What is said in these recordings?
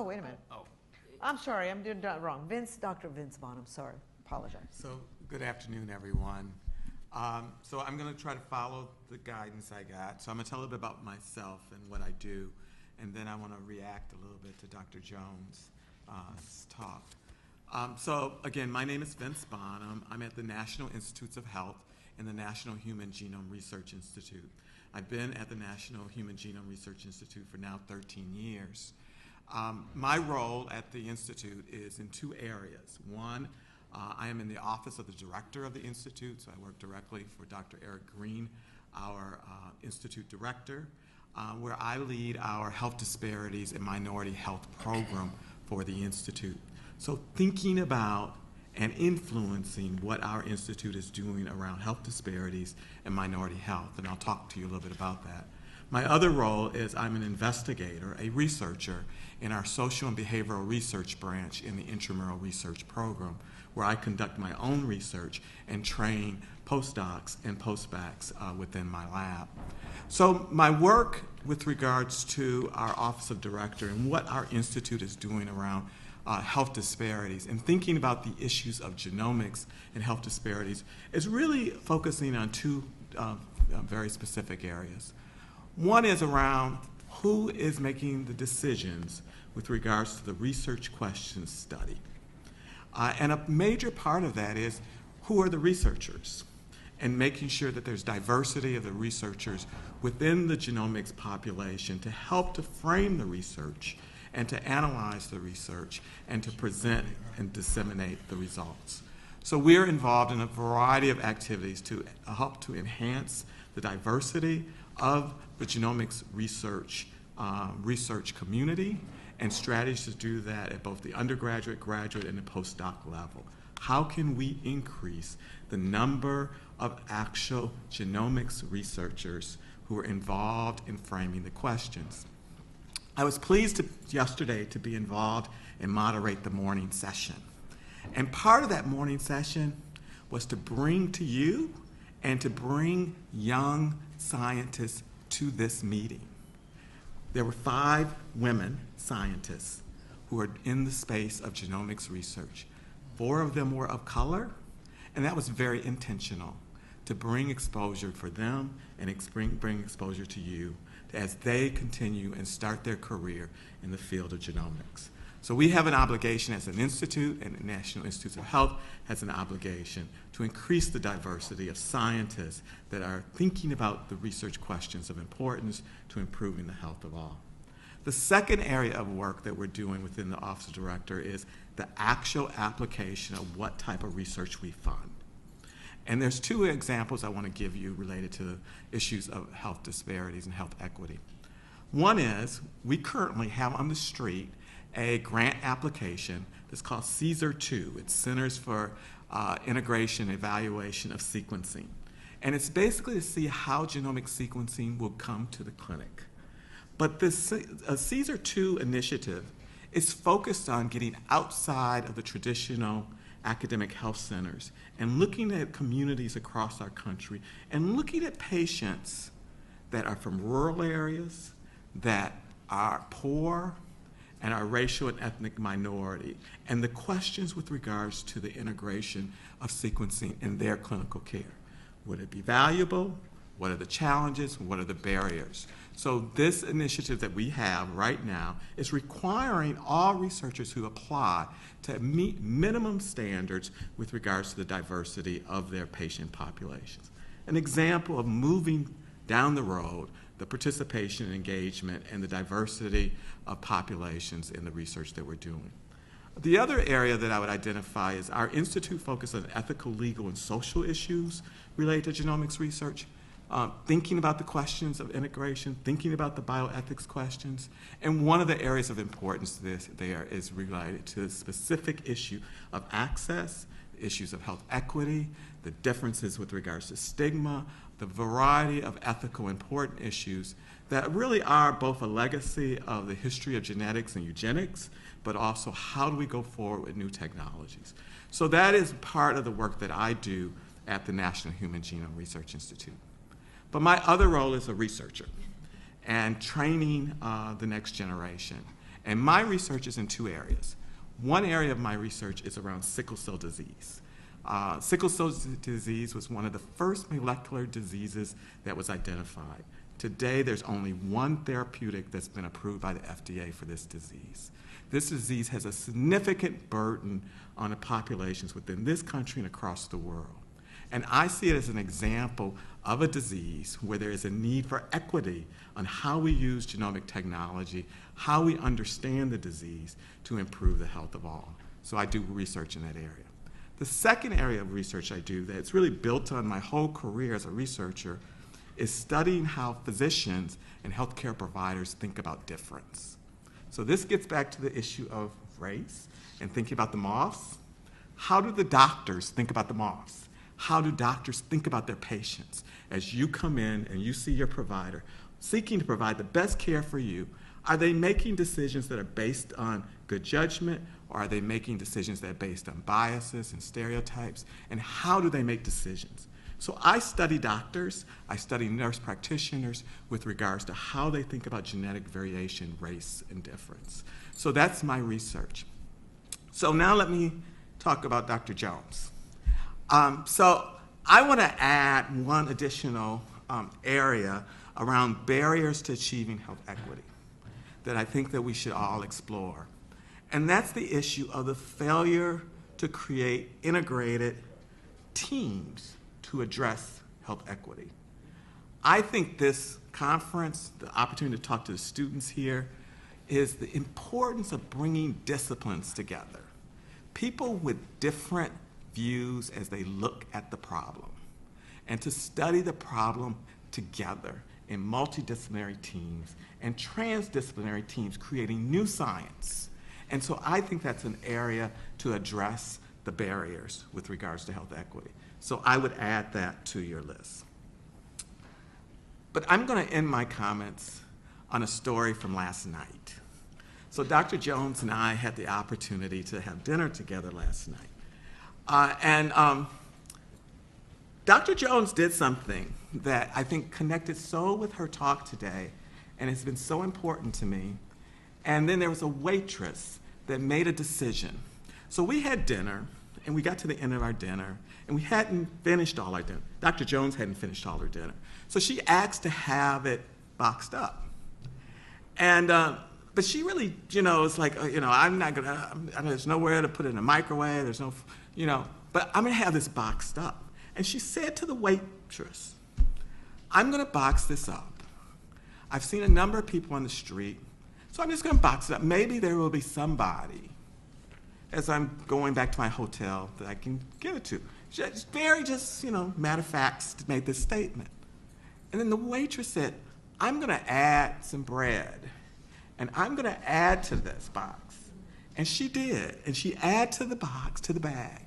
Oh, wait a minute. Oh. I'm sorry, I'm doing that wrong. Dr. Vince Bonham, sorry. Apologize. So, good afternoon, everyone. So I'm going to try to follow the guidance I got. So I'm going to tell a little bit about myself and what I do, and then I want to react a little bit to Dr. Jones' talk. So again, my name is Vince Bonham. I'm at the National Institutes of Health and the National Human Genome Research Institute. I've been at the National Human Genome Research Institute for now 13 years. My role at the Institute is in two areas. One, I am in the office of the director of the Institute, so I work directly for Dr. Eric Green, our Institute director, where I lead our Health Disparities and Minority Health program for the Institute. So thinking about and influencing what our Institute is doing around health disparities and minority health, and I'll talk to you a little bit about that. My other role is I'm an investigator, a researcher in our social and behavioral research branch in the intramural research program, where I conduct my own research and train postdocs and postbacks within my lab. So my work with regards to our Office of Director and what our Institute is doing around health disparities and thinking about the issues of genomics and health disparities is really focusing on two very specific areas. One is around who is making the decisions with regards to the research questions study. And a major part of that is who are the researchers and making sure that there's diversity of the researchers within the genomics population to help to frame the research and to analyze the research and to present and disseminate the results. So we're involved in a variety of activities to help to enhance the diversity of the genomics research community and strategies to do that at both the undergraduate, graduate, and the postdoc level. How can we increase the number of actual genomics researchers who are involved in framing the questions? I was pleased yesterday to be involved and moderate the morning session. And part of that morning session was to bring to you and to bring young scientists to this meeting. There were 5 women scientists who are in the space of genomics research. 4 of them were of color, and that was very intentional to bring exposure for them and bring exposure to you as they continue and start their career in the field of genomics. So we have an obligation as an institute, and the National Institutes of Health has an obligation to increase the diversity of scientists that are thinking about the research questions of importance to improving the health of all. The second area of work that we're doing within the Office of Director is the actual application of what type of research we fund. And there's 2 examples I want to give you related to issues of health disparities and health equity. One is we currently have on the street a grant application that's called CSER2. It's Centers for Integration and Evaluation of Sequencing. And it's basically to see how genomic sequencing will come to the clinic. But this CSER2 initiative is focused on getting outside of the traditional academic health centers and looking at communities across our country and looking at patients that are from rural areas, that are poor, and are racial and ethnic minority, and the questions with regards to the integration of sequencing in their clinical care. Would it be valuable? What are the challenges? What are the barriers? So this initiative that we have right now is requiring all researchers who apply to meet minimum standards with regards to the diversity of their patient populations. An example of moving down the road the participation and engagement and the diversity of populations in the research that we're doing. The other area that I would identify is our institute focuses on ethical, legal, and social issues related to genomics research, thinking about the questions of integration, thinking about the bioethics questions, and one of the areas of importance to this there is related to the specific issue of access, issues of health equity, the differences with regards to stigma, the variety of ethical important issues that really are both a legacy of the history of genetics and eugenics, but also how do we go forward with new technologies. So that is part of the work that I do at the National Human Genome Research Institute. But my other role is a researcher and training the next generation. And my research is in two areas. One area of my research is around sickle cell disease. Sickle cell disease was one of the first molecular diseases that was identified. Today, there's only one therapeutic that's been approved by the FDA for this disease. This disease has a significant burden on the populations within this country and across the world. And I see it as an example of a disease where there is a need for equity on how we use genomic technology, how we understand the disease to improve the health of all. So I do research in that area. The second area of research I do that's really built on my whole career as a researcher is studying how physicians and healthcare providers think about difference. So this gets back to the issue of race and thinking about the moths. How do the doctors think about the moths? How do doctors think about their patients? As you come in and you see your provider seeking to provide the best care for you, are they making decisions that are based on good judgment, or are they making decisions that are based on biases and stereotypes? And how do they make decisions? So I study doctors, I study nurse practitioners with regards to how they think about genetic variation, race, and difference. So that's my research. So now let me talk about Dr. Jones. So I want to add one additional area around barriers to achieving health equity that I think that we should all explore. And that's the issue of the failure to create integrated teams to address health equity. I think this conference, the opportunity to talk to the students here, is the importance of bringing disciplines together. People with different views as they look at the problem, and to study the problem together in multidisciplinary teams and transdisciplinary teams creating new science. And so I think that's an area to address the barriers with regards to health equity. So I would add that to your list. But I'm going to end my comments on a story from last night. So Dr. Jones and I had the opportunity to have dinner together last night. Dr. Jones did something that I think connected so with her talk today and has been so important to me. And then there was a waitress that made a decision. So we had dinner, and we got to the end of our dinner, and we hadn't finished all our dinner. Dr. Jones hadn't finished all her dinner. So she asked to have it boxed up. And, but she really, was like, I'm not gonna, there's nowhere to put it in a microwave, there's no, but I'm gonna have this boxed up. And she said to the waitress, I'm gonna box this up. I've seen a number of people on the street, so I'm just gonna box it up. Maybe there will be somebody as I'm going back to my hotel that I can give it to. Just very matter of fact, made this statement. And then the waitress said, I'm gonna add some bread, and I'm gonna add to this box. And she did, and she added to the box, to the bag.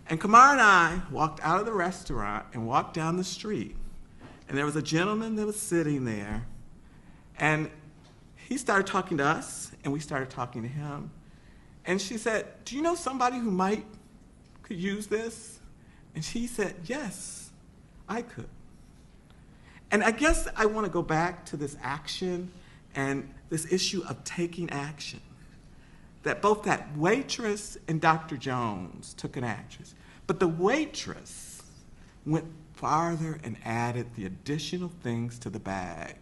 And Kamar and I walked out of the restaurant and walked down the street. And there was a gentleman that was sitting there, and he started talking to us, and we started talking to him. And she said, do you know somebody who could use this? And she said, yes, I could. And I guess I want to go back to this action and this issue of taking action. That both that waitress and Dr. Jones took an action. But the waitress went farther and added the additional things to the bag.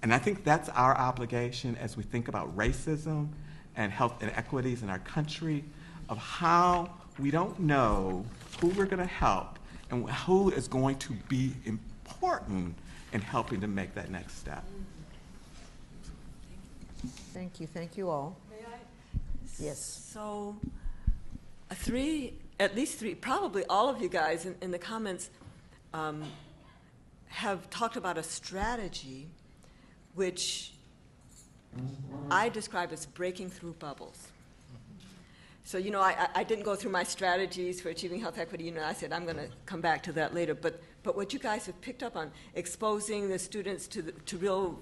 And I think that's our obligation as we think about racism and health inequities in our country, of how we don't know who we're going to help and who is going to be important in helping to make that next step. Thank you all. May I? Yes. So, at least three, probably all of you guys in the comments have talked about a strategy which I describe as breaking through bubbles. So, I didn't go through my strategies for achieving health equity. I said I'm going to come back to that later. But what you guys have picked up on, exposing the students to real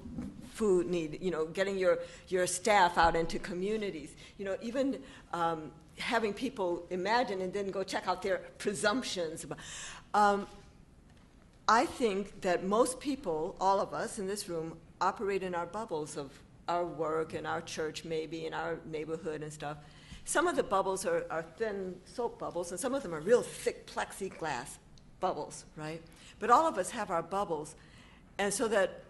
food need, getting your staff out into communities, even having people imagine and then go check out their presumptions. I think that most people, all of us in this room, operate in our bubbles of our work and our church maybe and our neighborhood and stuff. Some of the bubbles are thin soap bubbles, and some of them are real thick plexiglass bubbles, right? But all of us have our bubbles, and so that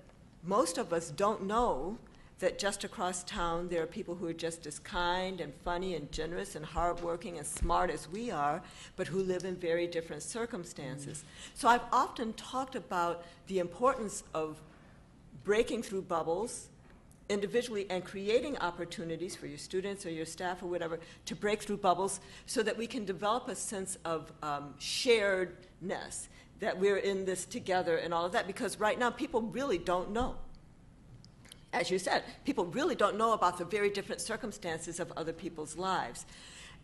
most of us don't know that just across town there are people who are just as kind and funny and generous and hardworking and smart as we are, but who live in very different circumstances. So I've often talked about the importance of breaking through bubbles individually and creating opportunities for your students or your staff or whatever to break through bubbles so that we can develop a sense of sharedness, that we're in this together and all of that, because right now people really don't know. As you said, people really don't know about the very different circumstances of other people's lives.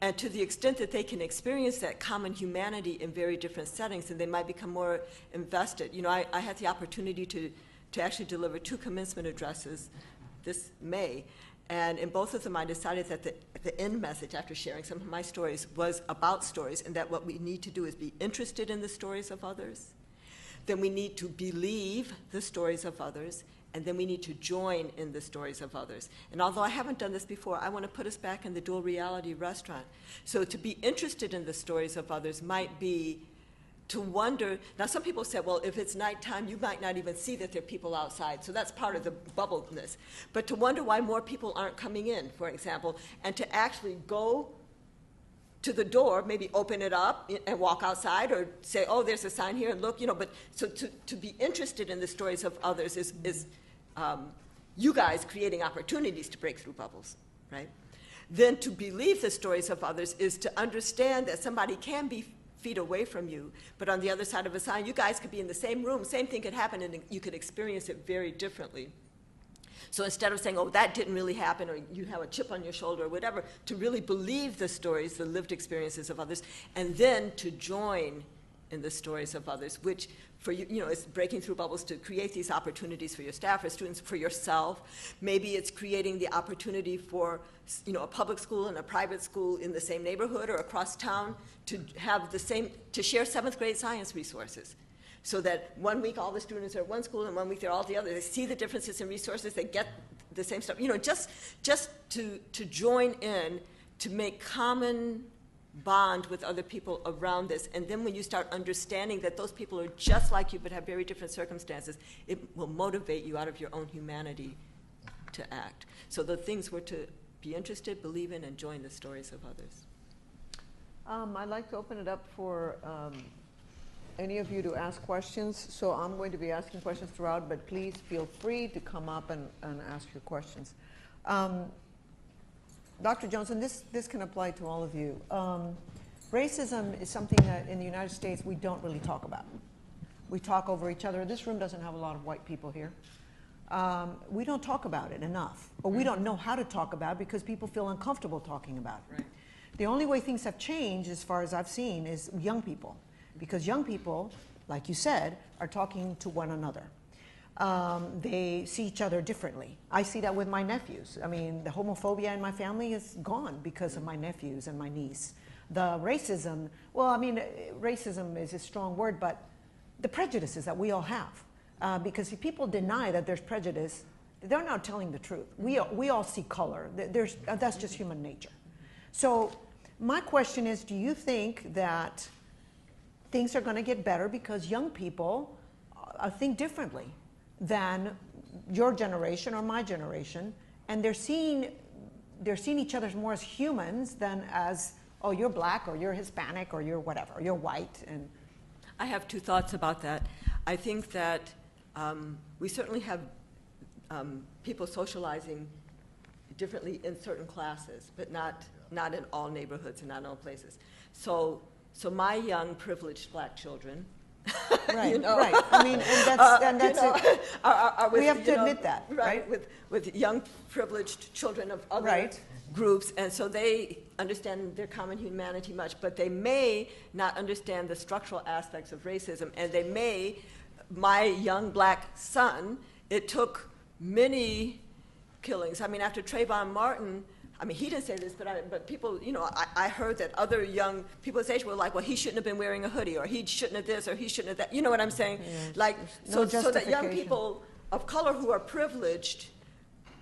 And to the extent that they can experience that common humanity in very different settings, and they might become more invested. You know, I had the opportunity to actually deliver 2 commencement addresses this May, and in both of them I decided that the end message, after sharing some of my stories, was about stories, and that what we need to do is be interested in the stories of others. Then we need to believe the stories of others, and then we need to join in the stories of others. And although I haven't done this before, I want to put us back in the dual reality restaurant. So to be interested in the stories of others might be to wonder. Now some people say, well, if it's nighttime, you might not even see that there are people outside. So that's part of the bubbleness. But to wonder why more people aren't coming in, for example, and to actually go to the door, maybe open it up and walk outside, or say, oh, there's a sign here, and look, you know. But so to be interested in the stories of others is you guys creating opportunities to break through bubbles, right? Then to believe the stories of others is to understand that somebody can be feet away from you, but on the other side of a sign, you guys could be in the same room, same thing could happen, and you could experience it very differently. So instead of saying, oh, that didn't really happen, or you have a chip on your shoulder, or whatever, to really believe the stories, the lived experiences of others, and then to join in the stories of others, which for you, you know, it's breaking through bubbles to create these opportunities for your staff, for students, for yourself. Maybe it's creating the opportunity for, you know, a public school and a private school in the same neighborhood or across town to have the same, to share 7th grade science resources. So that one week all the students are at one school and one week they're all at the other. They see the differences in resources, they get the same stuff. You know, just to join in, to make common bond with other people around this. And then when you start understanding that those people are just like you but have very different circumstances, it will motivate you out of your own humanity to act. So the things were to be interested, believe in, and join the stories of others. I'd like to open it up for any of you to ask questions. So I'm going to be asking questions throughout, but please feel free to come up and ask your questions. Dr. Johnson, this can apply to all of you. Racism is something that in the United States we don't really talk about. We talk over each other. This room doesn't have a lot of white people here. We don't talk about it enough, or we don't know how to talk about it because people feel uncomfortable talking about it. Right. The only way things have changed, as far as I've seen, is young people. Because young people, like you said, are talking to one another. They see each other differently. I see that with my nephews. I mean, the homophobia in my family is gone because of my nephews and my niece. The racism, well, I mean, racism is a strong word, but the prejudices that we all have. Because if people deny that there's prejudice, they're not telling the truth. We all see color. That's just human nature. So my question is, do you think that things are going to get better because young people think differently than your generation or my generation, and they're seeing each other more as humans than as, oh, you're black or you're Hispanic or you're whatever, or you're white? And I have 2 thoughts about that. I think that we certainly have people socializing differently in certain classes, but not in all neighborhoods and not in all places. So my young privileged black children, right, you know, right. I mean, and that's you know, it. Are with, We have to you know, admit that, right? With young privileged children of other Right. groups, and so they understand their common humanity much, but they may not understand the structural aspects of racism, and they may, my young black son, it took many killings. I mean, after Trayvon Martin, I mean, he didn't say this, but people, you know, I heard that other young people his age were like, well, he shouldn't have been wearing a hoodie, or he shouldn't have this, or he shouldn't have that. You know what I'm saying? Yeah. Like, No so that young justification. people of color who are privileged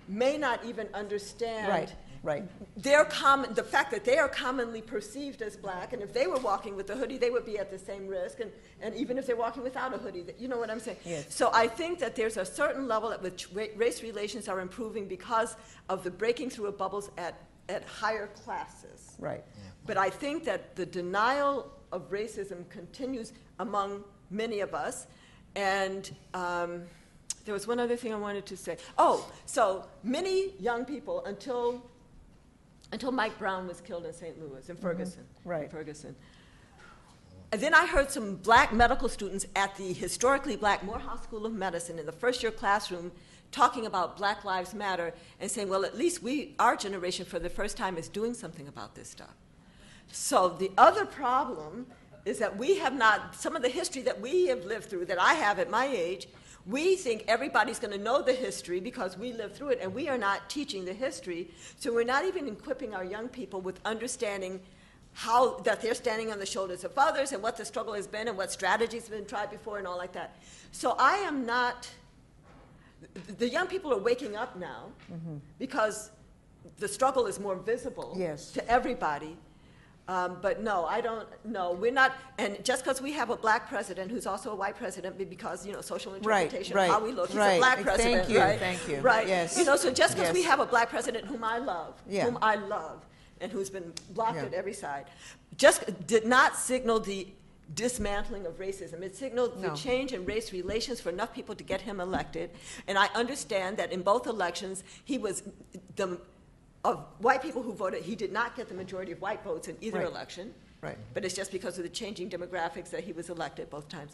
may not even understand Right. the fact that they are commonly perceived as black, and if they were walking with a hoodie, they would be at the same risk, and even if they're walking without a hoodie, you know what I'm saying? Yes. So I think that there's a certain level at which race relations are improving because of the breaking through of bubbles at higher classes. Right. But I think that the denial of racism continues among many of us, and there was one other thing I wanted to say. Oh, so many young people until Mike Brown was killed in St. Louis, in Ferguson. Right. In Ferguson. And then I heard some black medical students at the historically black Morehouse School of Medicine in the first-year classroom talking about Black Lives Matter and saying, well, at least our generation for the first time is doing something about this stuff. So the other problem is that we have not, some of the history that we have lived through, that I have at my age, we think everybody's going to know the history because we lived through it, and we are not teaching the history. So we're not even equipping our young people with understanding how that they're standing on the shoulders of others and what the struggle has been and what strategies have been tried before and all like that. So I am not, the young people are waking up now because the struggle is more visible to everybody. But no, I don't, no, we're not, and just because we have a black president who's also a white president, because, you know, social interpretation of how we look, he's a black president, Thank you. Right, yes. You know, so just because we have a black president whom I love, and who's been blocked at every side, just did not signal the dismantling of racism. It signaled the change in race relations for enough people to get him elected, and I understand that in both elections, he was of white people who voted, he did not get the majority of white votes in either election. Right. But it's just because of the changing demographics that he was elected both times.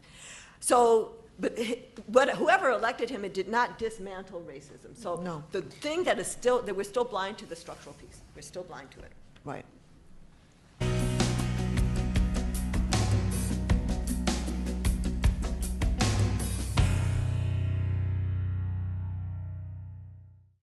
So, but whoever elected him, it did not dismantle racism. So the thing that is still, that we're still blind to the structural piece. We're still blind to it. Right.